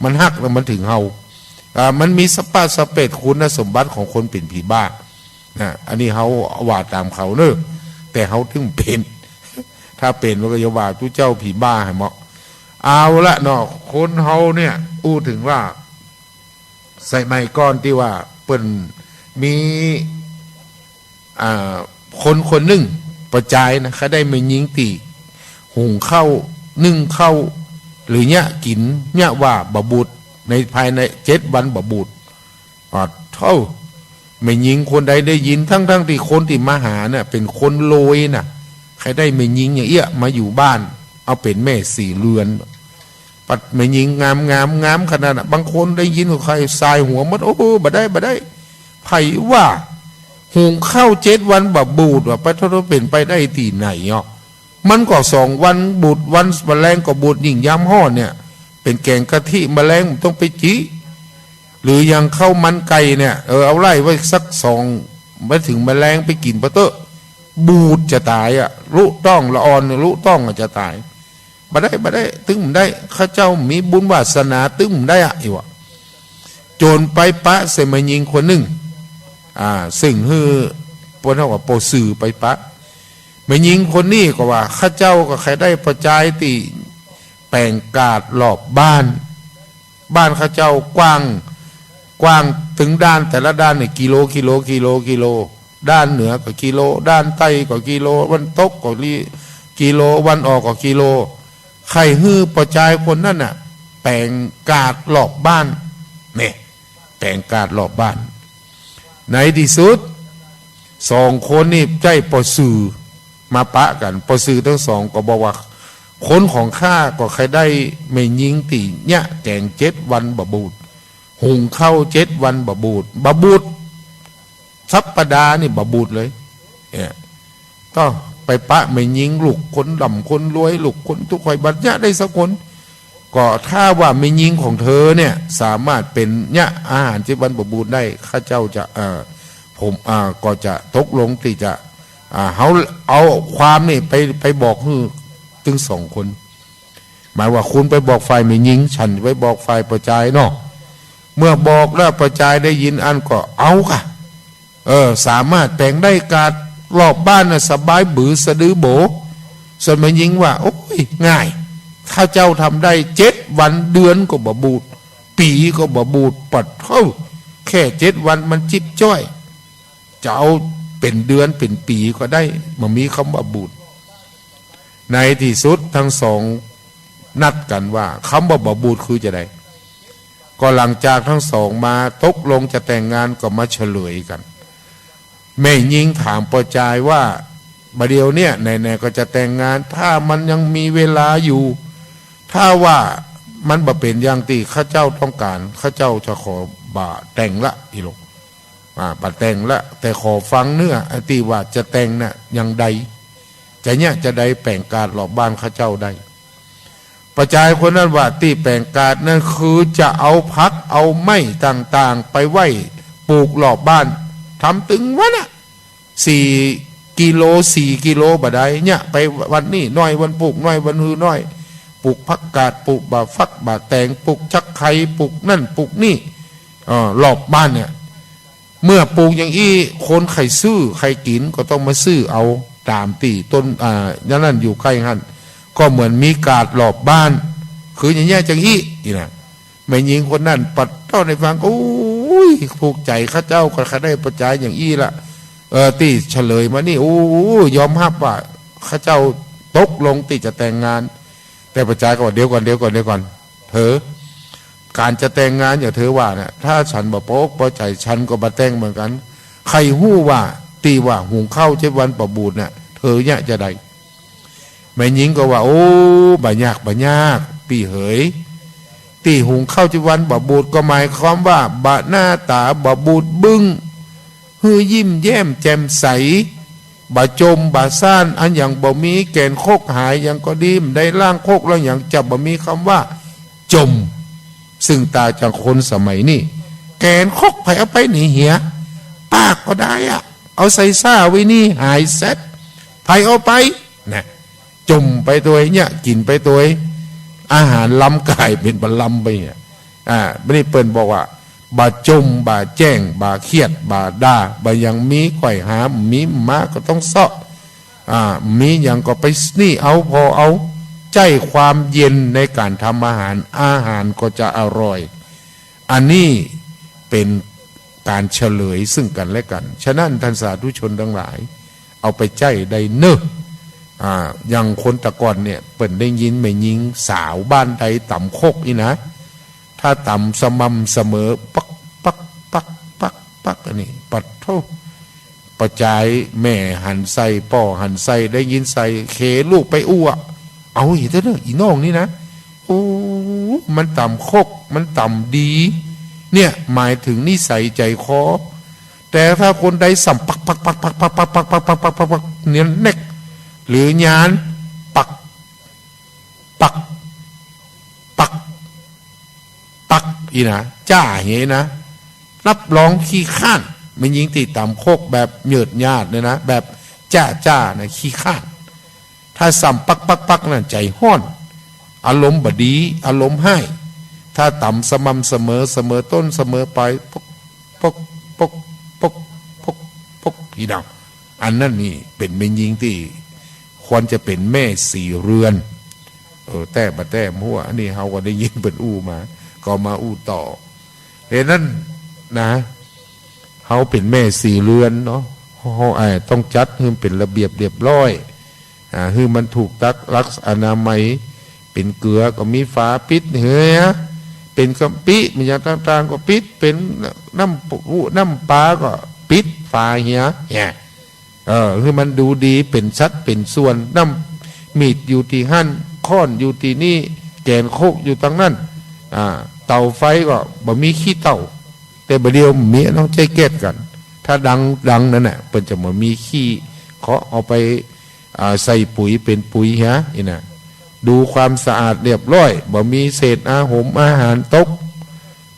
มันฮักแล้วมันถึงเห่ามันมีสเปดคุณสมบัติของคนเป็นผีบ้าอันนี้เขาว่าตามเขาเนอะแต่เขาถึงเป็นถ้าเป็นมันก็จะว่าทุเจ้าผีบ้าให้เหมาะเอาละเนาะคนเฮาเนี่ยถึงว่าใส่ไม้ก้อนที่ว่าเปิ้นมีคนหนึ่งประจายนะเขาได้ไม่ยิงตีหุงข้าวนึ่งข้าวหรือเนี่ยกินเนี่ยว่าบะบูดในภายใน7 วันบะบูดเท่าไม่ยิงคนใดได้ยินทั้งที่คนที่มาหาเนี่ยเป็นคนโลยน่ะใครได้ไม่ยิงอย่างเอี้ยมาอยู่บ้านเอาเป็นแม่สี่เรือนปัดไม่ยิงงามขนาดบางคนได้ยินของใครทรายหัวมัดโอ้บ่ได้ไผว่าหุงข้าว7 วันบะบูดว่าไปเท่าเป็นไปได้ที่ไหนเนาะมันก็2 วันบูดวันแมลงก็บูดยิ่งย้ำห่อเนี่ยเป็นแกงกะทิแมลงต้องไปจีหรือยังข้าวมันไก่เนี่ยเอาไล่ไว้สัก2ไม่ถึงแมลงไปกินปะเตอะบูดจะตายลุต้องละอ่อนลุต้องจะตายบ่ได้ถึงได้ข้าเจ้ามีบุญวาสนาตึงได้อีวะ จนไปปะเสมายิงคนหนึ่งซึ่งฮือปนว่าโปสื่อไปปะมายิงคนนี้ก็ว่าข้าเจ้าก็ใครได้ประจายติแปลงกาดหลอบบ้านข้าเจ้ากว้างถึงด้านแต่ละด้านเนี่ยกิโลด้านเหนือก็กิโลด้านใต้ก็กิโลวันตกก็กิโลวันออกก็กิโลใครฮื้อประจายคนนั่นน่ะแปลงกาดหลอบบ้านเนี่ยแปลงกาดหลอบบ้านในที่สุดสองคนนี่ใจปอสื่อมาปะกันปอสื่อทั้งสองก็บอกว่าคนของข้าก็ใครได้ไม่ยิงตีเนี่ยแกง7 วันบะบูดหุงข้าว7 วันบะบูดสัปดาห์นี่บะบูดเลยเนี่ยก็ไปปะไม่ยิงลูกคนดำคนรวยลูกคนทุกคนบัดเนี่ยได้สักคนก็ถ้าว่าไม่ยิงของเธอเนี่ยสามารถเป็นเนี่ยอาหาร7 วันบะบูดได้ข้าเจ้าจะผมก็จะตกลงที่จะเขาเอาความนี่ไปบอกฮือถึง2 คนหมายว่าคุณไปบอกฝ่ายไม่ยิงฉันไปบอกฝ่ายประจายเนาะเมื่อบอกแล้วประจายได้ยินอันก็เอาค่ะสามารถแต่งได้การรอบบ้านน่ะสบายบือสะดือโบส่วนไม่ยิงว่าโอ้ยง่ายถ้าเจ้าทำได้7 วันเดือนก็บ่บูดปีก็บ่บูดปัดเท่าแค่7 วันมันจิบจ้อยจะเอาเป็นเดือนเป็นปีก็ได้มันมีคำว่าบูดในที่สุดทั้งสองนัดกันว่าคำว่าบูดคือจะได้ก็หลังจากทั้งสองมาตกลงจะแต่งงานก็มาเฉลยกันแม่ยิงถามประจายว่าบัดเดียวเนี่ยไหนๆก็จะแต่งงานถ้ามันยังมีเวลาอยู่ถ้าว่ามันบ่เป็นอย่างที่ข้าเจ้าต้องการข้าเจ้าจะขอบ่าแต่งละอีหลงบ่าแต่งละแต่ขอฟังเนื้อที่ว่าจะแต่งน่ะยังใดจะเนี่ยจะได้แปลงกาดหลอบบ้านข้าเจ้าได้ประจายคนนั้นว่าที่แปลงกาดนั่นคือจะเอาพักเอาไม้ต่างๆไปไว้ปลูกหลอบบ้านทำตึงวะน่ะ4 กิโลบ่ได้เนี่ยไปวันนี้น้อยวันปลูกน้อยวันฮือน้อยปลูกผักกาดปลูกบาฟักบาแตงปลูกชักไข่ปลูกนั่นปลูกนี่หลอบบ้านเนี่ยเมื่อปลูกอย่างอี้คนไข่ซื้อไข่กินก็ต้องมาซื้อเอาตามตีต้นนั่นอยู่ใกล้หันก็เหมือนมีกาดหลอบบ้านคืออย่างเงี้ยจังอี้นี่นะไม่ยิงคนนั่นปัดเท่าในฟังโอ้ยผูกใจข้าเจ้าก็ข้าได้ประจายอย่างอี้ละตีเฉลยมานี่โอ้ยอมรับว่าข้าเจ้าตกลงตีจะแต่งงานแต่ประจายก็ว่าเดี๋ยวก่อนเธอการจะแต่งงานอย่างเธอว่าเนี่ยถ้าฉันบ่โป๊กบ่ใจฉันก็บ่แต่งเหมือนกันใครหู้ว่าตีว่าหุงข้าว7 วันประบูดเนี่ยเธอเนี่ยจะได้แม่หญิงก็ว่าโอ้บ่ยากปีเหยตีหุงข้าว7 วันประบูดก็หมายความว่าบะหน้าตาประบูดบึ้งฮือยิ้มแย้มแจ่มใสบ่จมบ่ซ่านอันอย่างบ่มีแก่นโคกหายอย่างก็ดีมได้ล่างโคกแล้วอย่างจะบ่มีคำว่าจมซึ่งตาจากคนสมัยนี้แกนคกไผเอาไปหนีเหียปากก็ได้อะเอาใส่ซ่าไว้นี่หายเสร็จไผเอาไปนะจมไปตัวเนี่ยกินไปตัวอาหารล้ำกายเป็นบะล้ำไปเนี่ยไม่ได้เปิ้นบอกว่าบาจมบาแจ้งบาเครียดบาด่าบายังมีก่อยหามีมาก็ต้องเซาะมีอย่างก็ไปนี่เอาพอเอาใจความเย็นในการทำอาหารก็จะอร่อยอันนี้เป็นการเฉลยซึ่งกันและกันฉะนั้นท่านสาธุชนทั้งหลายเอาไปใจได้เนอะอย่างคนตะกอนเนี่ยเปิ่นได้ยินไม่ยิงสาวบ้านใดต่ำโคกนี่นะถ้าต่ำสม่ำเสมอปักอันนี้ปัดโทประจายแม่หันใส่ป่อหันใส่ได้ยินใส่เคลูกไปอ้วเอาอีเถอะเนอะอีน้องนี่นะโอ้มันต่ำโคกมันต่ำดีเนี่ยหมายถึงนิสัยใจคอแต่ถ้าคนใดสัมปักเนี่ยเน็กหรือยานปักอีนะจ้าเหี้ยนะรับรองขี้ข้านมันยิงตีต่ำโคกแบบเหยืดญาติเลยนะแบบจ้านะขี้ข้านถ้าสัมปักนั่นใจห้อนอารมณ์บดีอารมณ์ให้ ถ้าต่ำสม่ำเสมอเสมอต้นเสมอปลายปกปกปกปกปกปกพี่น้องอันนั้นนี่เป็นแม่หญิงที่ควรจะเป็นแม่สี่เรือนแต่บะแต่หัวนี่เฮาก็ได้ยินเป็นอู้มาก็มาอู้ต่อดังนั้นนะเฮาเป็นแม่สี่เรือนเนาะเฮาต้องจัดให้มันเป็นระเบียบเรียบร้อยให้มันถูกลักษณะอนามัยเป็นเกลือก็มีฝาปิดเฮ้ยเป็นกะปิมีอย่างต่างๆก็ปิดเป็นน้ำปลาก็ปิดฝาเหี้ยคือมันดูดีเป็นชัดเป็นส่วนน้ำมีดอยู่ที่หั่นค้อนอยู่ที่นี่แกนโคกอยู่ตรงนั้นเตาไฟก็บ่มีขี้เต่าแต่บ่เดียวมีต้องใจแก้กัน ถ้าดังนั่นน่ะเพิ่นจะบ่มีขี้เขาเอาไปใส่ปุ๋ยเป็นปุ๋ยฮะนี่นะดูความสะอาดเรียบร้อยบ่มีเศษอาหารตก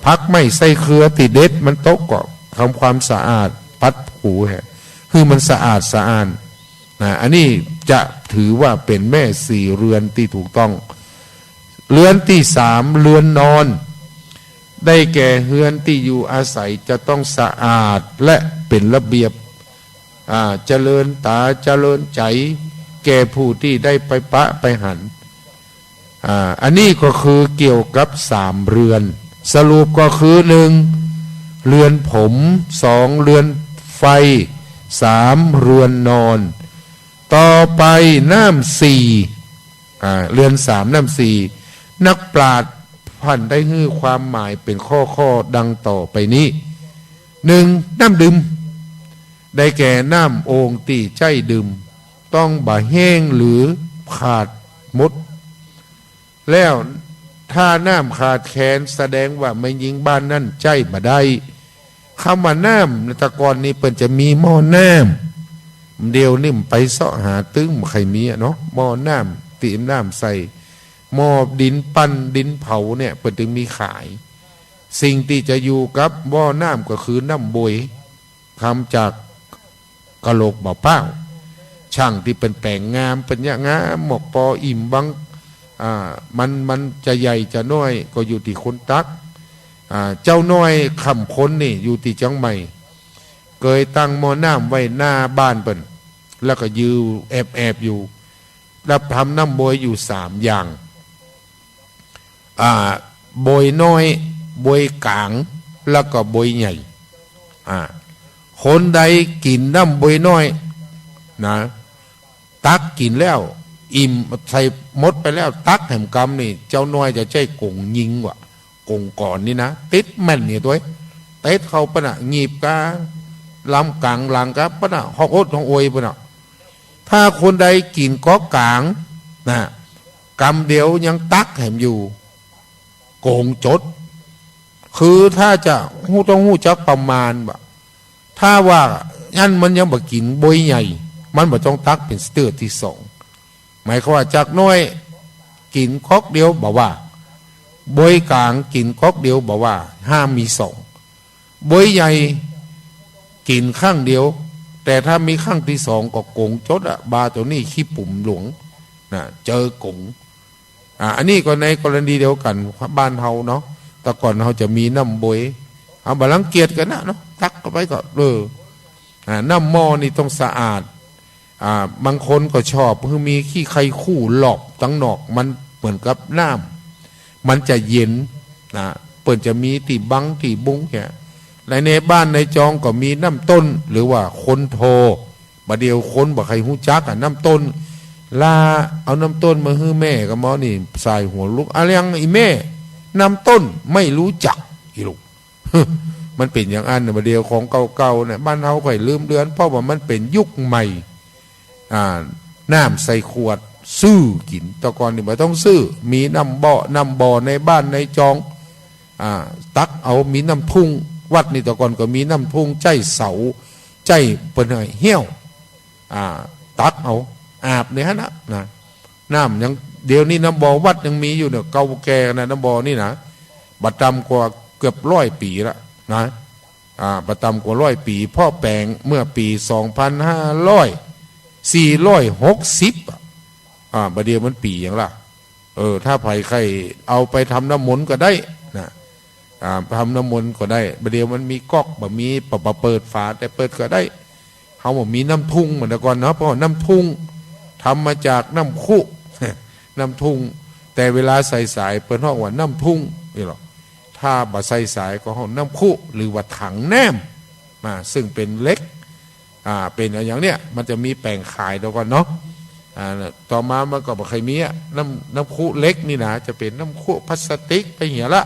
พักไม่ใส่เครือติดเด็ดมันตกก็ทำความสะอาดปัดผูฮะคือมันสะอาดอันนี้จะถือว่าเป็นแม่สี่เรือนที่ถูกต้องเรือนที่สามเรือนนอนได้แก่เรือนที่อยู่อาศัยจะต้องสะอาดและเป็นระเบียบเจริญตาเจริญใจแก่ผู้ที่ได้ไปปะไปหันอันนี้ก็คือเกี่ยวกับสามเรือนสรุปก็คือหนึ่งเรือนผมสองเรือนไฟสามเรือนนอนต่อไปน้ำสี่เรือนสามน้ำสี่นักปราชญ์พันได้ให้ความหมายเป็นข้อดังต่อไปนี้หนึ่งน้ำดื่มได้แก่น้ำโอ่งตีใจดื่มต้องบ่แห้งหรือขาดมดแล้วถ้าน้ำขาดแคลนแสดงว่าไม่ยิงบ้านนั่นใจบ่ได้คำว่าน้ำตะกอนนี้เปิ่นจะมีหม้อน้ำเดียวนี่มไปเสาะหาตึ้งใครมีเนาะหม้อน้ำตีน้ำใส่หม้อดินปั้นดินเผาเนี่ยเปิ่นถึงมีขายสิ่งที่จะอยู่กับหม้อน้ำก็คือน้ำบวยทำจากกะโหลกบ่อเป้าช่างที่เป็นแต่งงามเป็นยะงามหมกปออิ่มบังมันจะใหญ่จะน้อยก็อยู่ที่คนตักเจ้าน้อยคำค้นนี่อยู่ที่จังใหม่เคยตั้งหม้อน้ำไว้หน้าบ้านเปิ้นแล้วก็ยืนแอบอยู่รับทำน้ำบวยอยู่สามอย่างบวยน้อยบวยกลางแล้วก็บวยใหญ่คนใดกินน้ำบวยน้อยนะตักกินแล้วอิ่มใส่มดไปแล้วตักแห่งกรรมนี่เจ้าน้อยจะใช้กงยิงว่ะกงก่อนนี่นะติดแม่นนี่ตัวเตะเข้าปะนะหงีบกาลำกลางหลังกับปะนะหอกอดหอกโอยปะนะถ้าคนใดกินก๊อกกลางนะกรรมเดียวยังตักแห่งอยู่โกงจดคือถ้าจะต้องหู้จักประมาณบ่ถ้าว่างั้นมันยังบ่กินบวยใหญ่มันบ่ต้องตักเป็นสเตอร์ที่สองหมายความว่าจากน้อยกินก๊อกเดียวบอกว่าบวยกลางกินก๊อกเดียวบอกว่าห้ามมีสองบวยใหญ่กินข้างเดียวแต่ถ้ามีข้างที่สองก็โกงจดบาตัวนี้ขี้ปุ่มหลวงนะเจอกงอันนี้ก็ในกรณีเดียวกันบ้านเฮาเนาะแต่ก่อนเราจะมีน้ำบวยเอาบาลังเกียจกันนะเนาะตักเข้าไปก็น้ำหม้อนี่ต้องสะอาดบางคนก็ชอบคือมีขี้ไข่คู่หลอกตั้งนอกมันเหมือนกับน้ำมันจะเย็นนะเปิดจะมีตีบังตีบุ้งแค่ในบ้านในจองก็มีน้ำต้นหรือว่าคนโทบะเดียวคนบ่ใครหู้จักน้ำต้นลาเอาน้ำต้นมาให้แม่กับหมอนี่ใส่หัวลูกอะไรยังอีแม่น้ำต้นไม่รู้จักอีลูก มันเป็นอย่างอันบะเดียวของเก่าๆเนี่ยบ้านเฮาค่อยลืมเดือนเพราะว่ามันเป็นยุคใหม่น้ำใส่ขวดซื้อกินแต่ก่อนนี่ไม่ต้องซื้อมีน้ำบ่อในบ้านในจองตักเอามีน้ำทุ่งวัดนี่แต่ก่อนก็มีน้ำทุ่งใจเสาใจเปิ้นให้เหี้ยวตักเอาอาบเนี่ยนะน้ำยังเดี๋ยวนี้น้ำบ่อวัดยังมีอยู่เนี่ยเก่าแก่นะน้ำบ่อนี่นะบัดดำกว่าเกือบ100 ปีละนะบัดดำกว่า100 ปีพ่อแปลงเมื่อปี460บะเดียวมันปีอย่างละถ้าไผ่ใครเอาไปทำน้ำมนต์ก็ได้ ทำน้ำมนต์ก็ได้ประเดี๋ยวมันมีก๊อกแบบมีปะเปิดฝาแต่เปิดก็ได้เขาบอกมีน้ำทุ่งเหมือนแต่ก่อนเนาะเพราะน้ำทุ่งทำมาจากน้ำคุ น้ำทุ่งแต่เวลาใส่สายเปิดห้องว่าน้ำทุ่งนี่หรอถ้าบ่ใส่สายก็ห้องน้ำคุหรือว่าถังแนมมาซึ่งเป็นเล็กเป็นอย่างเนี้ยมันจะมีแปลงขายแล้วก่อนเนาะต่อมามันก็บอกใครมีน้ำคุเล็กนี่นะจะเป็นน้ำคุพลาสติกไปเหี้ยละ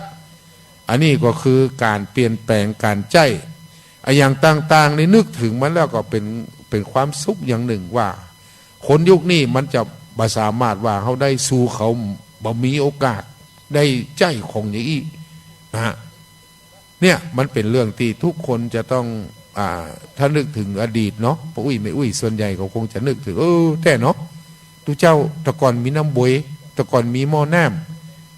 อันนี้ก็คือการเปลี่ยนแปลงการใจอย่างต่างๆนี่นึกถึงมันแล้วก็เป็นความสุขอย่างหนึ่งว่าคนยุคนี้มันจะบ่สามารถว่าเขาได้สู่เขาบ่มีโอกาสได้ใจของอย่างนี้นะเนี่ยมันเป็นเรื่องที่ทุกคนจะต้องถ้านึกถึงอดีตเนาะป้าอุ้ยไม่อุ้ยส่วนใหญ่ก็คงจะนึกถึงแต่เนาะทุกเจ้าแต่ก่อนมีน้ำบวยแต่ก่อนมีหม้อน้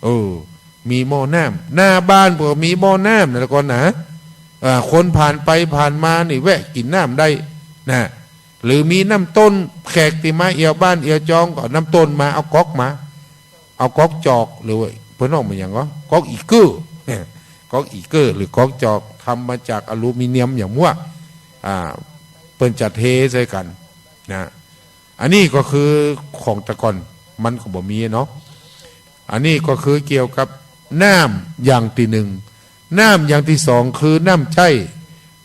ำมีหม้อน้ำหน้าบ้านพวกมีหม้อน้ำนะแต่ก่อนนะคนผ่านไปผ่านมานี่แวะกินน้ำได้นะหรือมีน้ำต้นแขกที่มาเอียวบ้านเอียวจองก็น้ำต้นมาเอาก๊อกมาเอาก๊อกจอกหรือเพื่อนออกมาอย่างก็ก๊อกอีเกอร์ก๊อกอีเกอร์หรือก๊อกจอกทำมาจากอลูมิเนียมอย่างมั่วเปิ้นจัดเทใส่กันนะอันนี้ก็คือของตะกอนมันก็บ่มีเนาะอันนี้ก็คือเกี่ยวกับน้ำอย่างที่หนึ่งน้ำอย่างที่สองคือน้ำใจ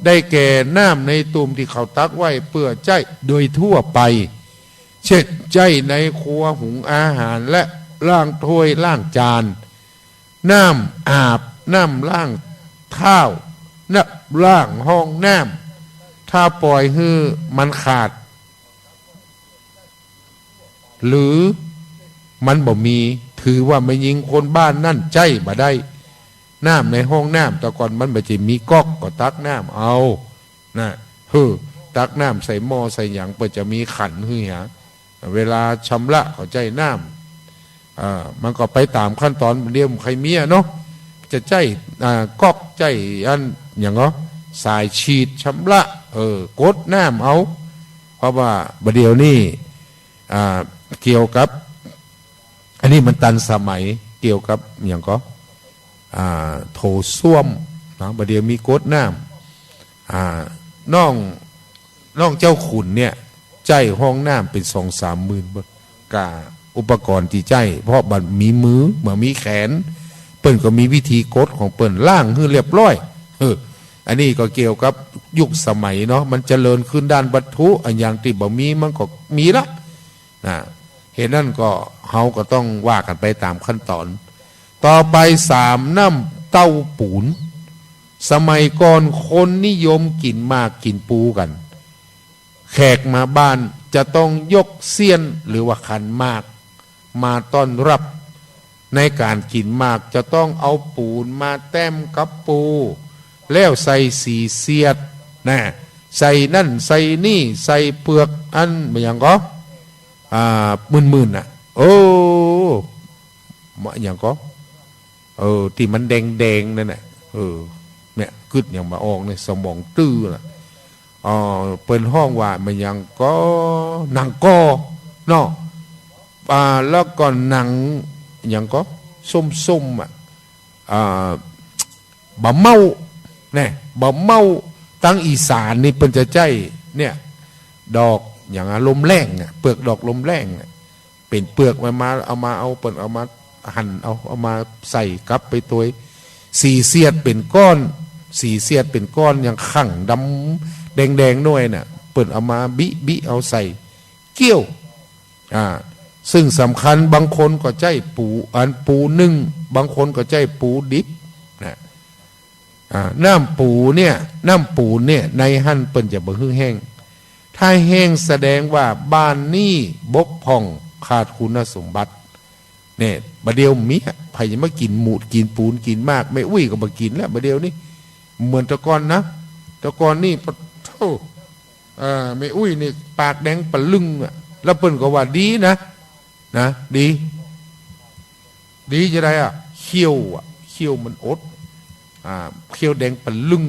ได้แก่น้ำในตุ่มที่เขาตักไว้เพื่อใจโดยทั่วไปเช่นใจในครัวหุงอาหารและล้างถ้วยล้างจานน้ำอาบน้ำล้างเท้าน้ำล้างห้องน้ำถ้าปล่อยให้มันขาดหรือมันบ่มีถือว่าไม่ยิงคนบ้านนั่นใจบ่ได้น้ำในห้องน้ำแต่ก่อนมันไม่จะมีก๊อกก็ตักน้ำเอานะตักน้ำใส่หม้อใส่หยังเปิดจะมีขันอย่างเวลาชำระเข้าใจน้ำมันก็ไปตามขั้นตอนเดียวใครเมียเนาะจะใจก๊อกใจอันอย่างเนาะสายฉีดชำระกดน้ำเอาเพราะว่าประเดี๋ยวนี้เกี่ยวกับอันนี้มันตันสมัยเกี่ยวกับอย่างก็โถส้วมนะประเดี๋ยวมีกดน้ำน้องเจ้าขุนเนี่ยใจห้องน้ำเป็น2-3 หมื่นกาอุปกรณ์ที่ใจเพราะบัดมีมือเหมือนมีแขนเปิ้นก็มีวิธีกดของเปิ้นล่างให้เรียบร้อยอันนี้ก็เกี่ยวกับยุคสมัยเนาะมันเจริญขึ้นด้านวัตถุอันอย่างที่บ่มีมันก็มีละนะเหตุนั้นก็เฮาก็ต้องว่ากันไปตามขั้นตอนต่อไป3น้ำเต้าปูนสมัยก่อนคนนิยมกินมากกินปูกันแขกมาบ้านจะต้องยกเสี้ยนหรือว่าขันหมากมาต้อนรับในการกินหมากจะต้องเอาปูนมาแต้มกับปูแล้วใส่สีเสียดนะใส่นั่นใส่นี่ใส่เปลือกอันอย่างก็มึนๆน่ะอย่างก็ที่มันแดงๆนั่นแหละเนี่ยกึดอย่างมาออกในสมองตื้อน่ะเปิ้นห้องว่ามันยังก็หนังกอเนาะแล้วก็หนังอย่างก็ส้มๆบะเมาเนี่ยบะเมาตั้งอีสานนี่เปิ้นจะใจเนี่ยดอกอย่างลมแรงเปลือกดอกลมแรงเป็นเปลือกมาเอาเปิ้นเอามาหั่นเอามาใส่กับไปตัวสีเสียดเป็นก้อนสีเสียดเป็นก้อนอย่างขั่งดำแดงๆหน่อยน่ะเปิ้นเอามาบิเอาใส่เกี้ยวซึ่งสำคัญบางคนก็ใจปูนึ่งบางคนก็ใจปูดิบนะน้ำปูเนี่ยในหั่นเปิ้นจะบ่ฮื้อแห้งถ้าแห้งแสดงว่าบ้านนี้บกพร่องขาดคุณสมบัติเนี่ยบัดเดียวมีไผจะมากินหมูกินปูนกินมากไม่อุ้ยก็บ่กินแล้วบัดเดียวนี่เหมือนตะกอนนะตะกอนนี่ไม่อุ้ยนี่ปากแดงปะลึงแล้วเปิ้นก็ว่าดีนะดีจะได้เขี้ยวมันอดเขี้ยวแดงปะลึง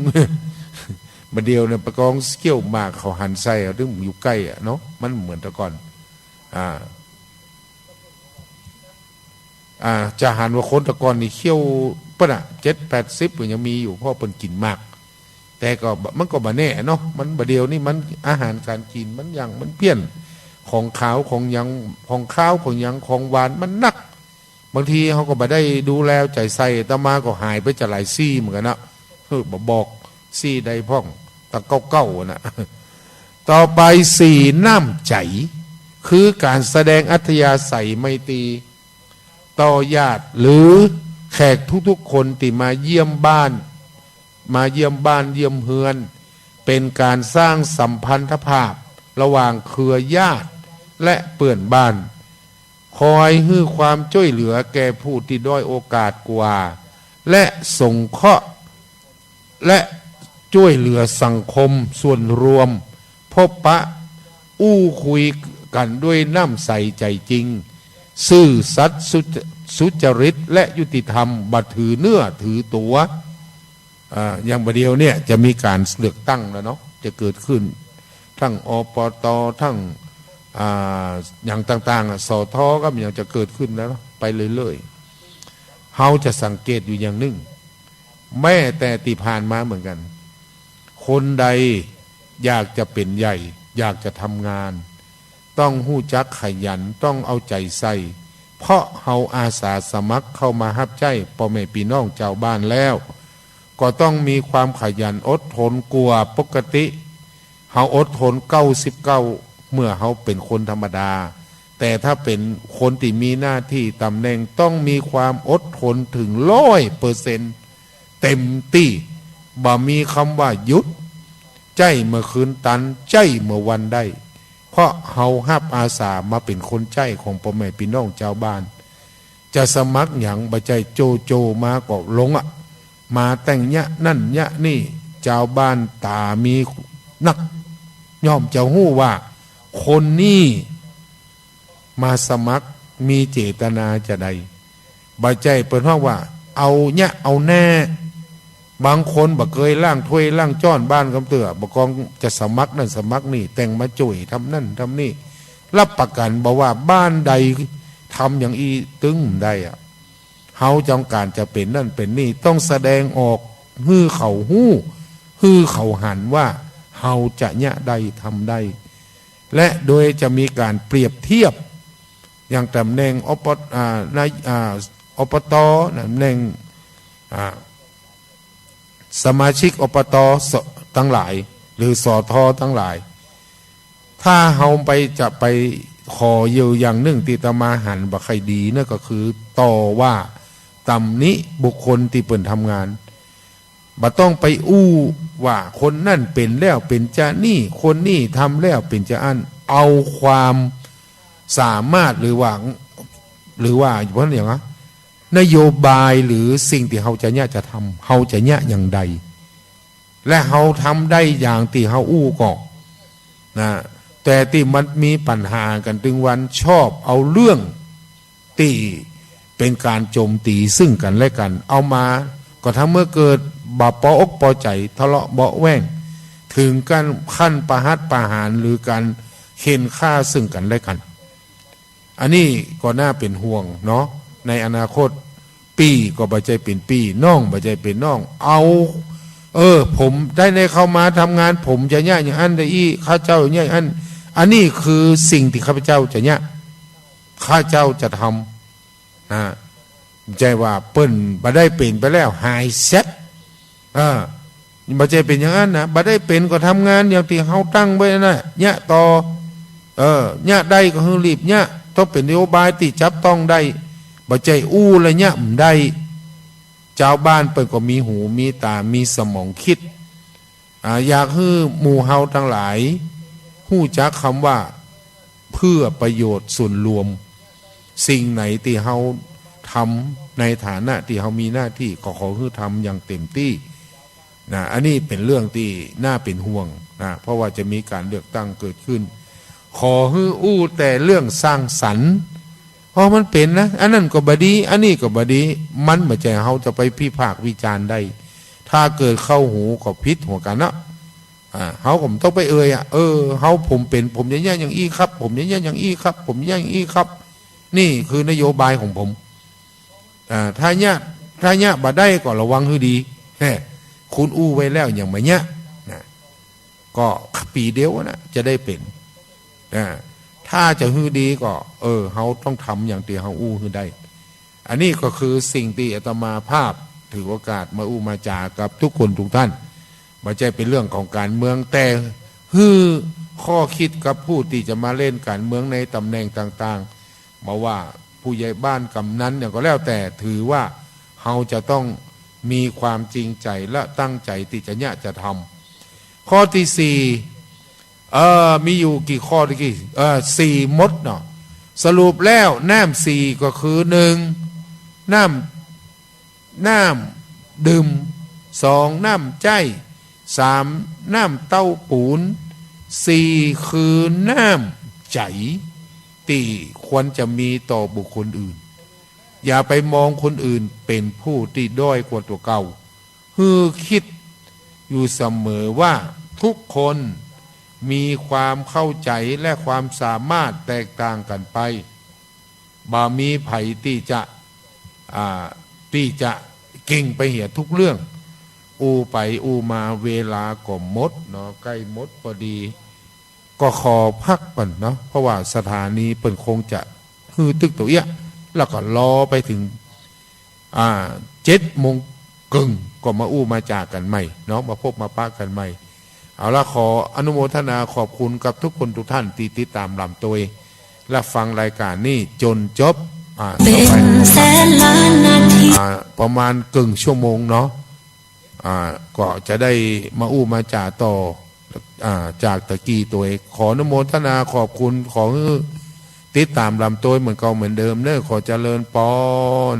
มาเดียวเนี่ยประกองเขี้ยวมากเขาหันใส่ถึงอยู่ใกล้เนาะมันเหมือนตะกอนจะหันว่าคนตะกอนนี่เขี้ยว เปิ้น70-80ก็ยังมีอยู่เพราะเปิ้นกินมาก แต่ก็มันก็บ่แน่เนาะมันบ่เดียวนี่มันอาหารการกินมันอย่างมันเปลี่ยนของขาวของยังของข้าวของยังของหวานมันหนักบางทีเขาก็บ่ได้ดูแลใจใส่ตามาก็หายไปจะหลายซี่เหมือนกันนะบ่บอกซี่ใดพ่องตะเก้าๆนะต่อไปสี่น้ำใจคือการแสดงอัธยาศัยไมตรีต่อญาติหรือแขกทุกๆคนที่มาเยี่ยมบ้านเยี่ยมเฮือนเป็นการสร้างสัมพันธภาพระหว่างเครือญาติและเปื่อนบ้านคอยให้ความช่วยเหลือแก่ผู้ที่ด้อยโอกาสกว่าและสงเคราะห์และช่วยเหลือสังคมส่วนรวมพบปะอู้คุยกันด้วยน้ำใสใจจริงซื่อสัตย์สุจริตและยุติธรรมบัถือเนื้อถือตัวอย่างประเดียวเนี่ยจะมีการเลือกตั้งแล้วเนาะจะเกิดขึ้นทั้งอปตทั้งอย่างต่างๆสทก็มีอย่างจะเกิดขึ้นแล้วไปเรื่อยๆเฮาจะสังเกตอยู่อย่างหนึ่งแม้แต่ที่ผ่านมาเหมือนกันคนใดอยากจะเป็นใหญ่อยากจะทำงานต้องหู้จักขยันต้องเอาใจใส่เพราะเฮาอาสาสมัครเข้ามารับใช้พ่อแม่พี่น้องเจ้าบ้านแล้วก็ต้องมีความขยันอดทนกว่าปกติเฮาอดทน99เมื่อเฮาเป็นคนธรรมดาแต่ถ้าเป็นคนที่มีหน้าที่ตำแหน่งต้องมีความอดทนถึง100%เต็มที่บ่มีคำว่าหยุดใจเมื่อคืนตันใจเมื่อวันได้เพราะเฮาฮับอาสามาเป็นคนใจของพ่อแม่พี่น้องเจ้าบ้านจะสมัครอย่างบ่ใจโจมาก็ลงมาแต่งยะนั่นยะนี่เจ้าบ้านตามีนักย่อมจะหู้ว่าคนนี้มาสมัครมีเจตนาจะใดบ่ใจเปิ้นว่าเอาเนี่ยเอาแน่บางคนบ่เคยล่างถ้วยล่างจ้อนบ้านกำเตือบ่กองจะสมัครนั่นสมัครนี่แต่งมาจุ๋ยทำนั่นทำนี่รับประกันบอกว่าบ้านใดทำอย่างอีตึงได้เฮาจำการจะเป็นนั่นเป็นนี่ต้องแสดงออกฮื้อเขาหู้ฮื้อเขาหันว่าเฮาจะเนี่ยได้ทำได้และโดยจะมีการเปรียบเทียบอย่างตำแหน่งอบตตำแหน่งสมาชิกอบตทั้งหลายหรือสอทอทั้งหลายถ้าเฮาจะไปขอเยียวอย่างหนึ่งที่ตมาหันบ่ใครดีนั่นก็คือต่อว่าตำหนิบุคคลที่เปิ่นทำงานบ่ต้องไปอู้ว่าคนนั่นเป็นแล้วเป็นจะนี่คนนี่ทำแล้วเป็นจะอันเอาความสามารถหรือว่าเพราะอย่างนโยบายหรือสิ่งที่เขาจะเนี่ยจะทำเขาจะเนี่ยอย่างใดและเขาทำได้อย่างที่เขาอู้ก่อนนะแต่ที่มันมีปัญหากันถึงวันชอบเอาเรื่องที่เป็นการโจมตีซึ่งกันและกันเอามาก็ทำเมื่อเกิดบาปออกปอใจทะเลาะเบาะแว้งถึงการขั้นประหัตประหารหรือการเข็นฆ่าซึ่งกันและกันอันนี้ก็น่าเป็นห่วงเนาะในอนาคตปีก็บ่ใจเป็นปีน้องบ่ใจเป็นน้องเอาผมได้ในเข้ามาทำงานผมจะเนี่ยอย่างอันได้ข้าเจ้าเนี่ยอันนี้คือสิ่งที่ข้าพเจ้าจะเนี่ยข้าเจ้าจะทำนะใจว่าเปิ้นบ่ได้เป็นไปแล้วหายเซ็ตบ่ใจเป็นอย่างนั้นนะบ่ได้เป็นก็ทำงานอย่างที่เฮาตั้งไว้นะเนี่ยต่อเนี่ยได้ก็คือรีบเนี่ยต้องเป็นนโยบายที่จับต้องได้บ่ใจอู้ละเนี่ยมได้เจ้าบ้านเปิ้นก็มีหูมีตามีสมองคิดอยากให้หมู่เฮาทั้งหลายฮู้จักคำว่าเพื่อประโยชน์ส่วนรวมสิ่งไหนที่เฮาทำในฐานะที่เฮามีหน้าที่ก็ขอให้ทำอย่างเต็มที่นะอันนี้เป็นเรื่องที่น่าเป็นห่วงนะเพราะว่าจะมีการเลือกตั้งเกิดขึ้นขอให้อู้แต่เรื่องสร้างสรรค์เพราะมันเป็นนะอันนั้นก็บดีอันนี้ก็บดีมันไม่ใช่เฮาจะไปพิพากษ์วิจารณ์ได้ถ้าเกิดเข้าหูก็พิษหัวกันนะเฮาผมต้องไปเฮาผมเป็นผมอย่างอี้ครับผมอย่างอี้ครับผมอย่างอี้ครับนี่คือนโยบายของผมถ้าเนี่ย ถ้าเนี้ยบ่ได้ก็ระวังให้ดีแฮ่คุณอู้ไว้แล้วอย่างมาเนี้ยนะก็ปีเดียวนะจะได้เป็นถ้าจะฮือดีก็เฮาต้องทำอย่างที่เฮาอู้ฮือได้อันนี้ก็คือสิ่งที่อาตมาภาพถือโอกาสมาอู้มาจากับทุกคนทุกท่านไม่ใช่เป็นเรื่องของการเมืองแต่ฮือข้อคิดกับผู้ที่จะมาเล่นการเมืองในตำแหน่งต่างๆมาว่าผู้ใหญ่บ้านกำนันเนี่ยก็แล้วแต่ถือว่าเฮาจะต้องมีความจริงใจและตั้งใจที่จะทำข้อที่สี่มีอยู่กี่ข้อที่กี่สี่มดเนาะสรุปแล้วน้ำสี่ก็คือหนึ่งน้ำดื่มสองน้ำใจสามน้ำเต้าปูนสี่คือน้ำใจที่ควรจะมีต่อบุคคลอื่นอย่าไปมองคนอื่นเป็นผู้ที่ด้อยกว่าตัวเก่าคือคิดอยู่เสมอว่าทุกคนมีความเข้าใจและความสามารถแตกต่างกันไปบ่มีไผที่จะเก่งไปเหียทุกเรื่องอูไปอูมาเวลาก็หมดเนาะใกล้หมดพอดีก็ขอพักก่อนเนาะเพราะว่าสถานีเปิ่นคงจะฮือตึกตัวเอี้ยแล้วก็รอไปถึง7 โมงครึ่งก็มาอู้มาจากกันใหม่เนาะมาพบมาปะกันใหม่เอาละขออนุโมทนาขอบคุณกับทุกคนทุกท่านที่ติดตามลำตัวและฟังรายการนี้จนจบเป็นแสนล้านนาทีประมาณครึ่งชั่วโมงเนาะก็จะได้มาอู้มาจ่าต่อจากตะกี้ตัวเองขออนุโมทนาขอบคุณของติดตามลำตัวเหมือนเก่าเหมือนเดิมเนอะขอเจริญพร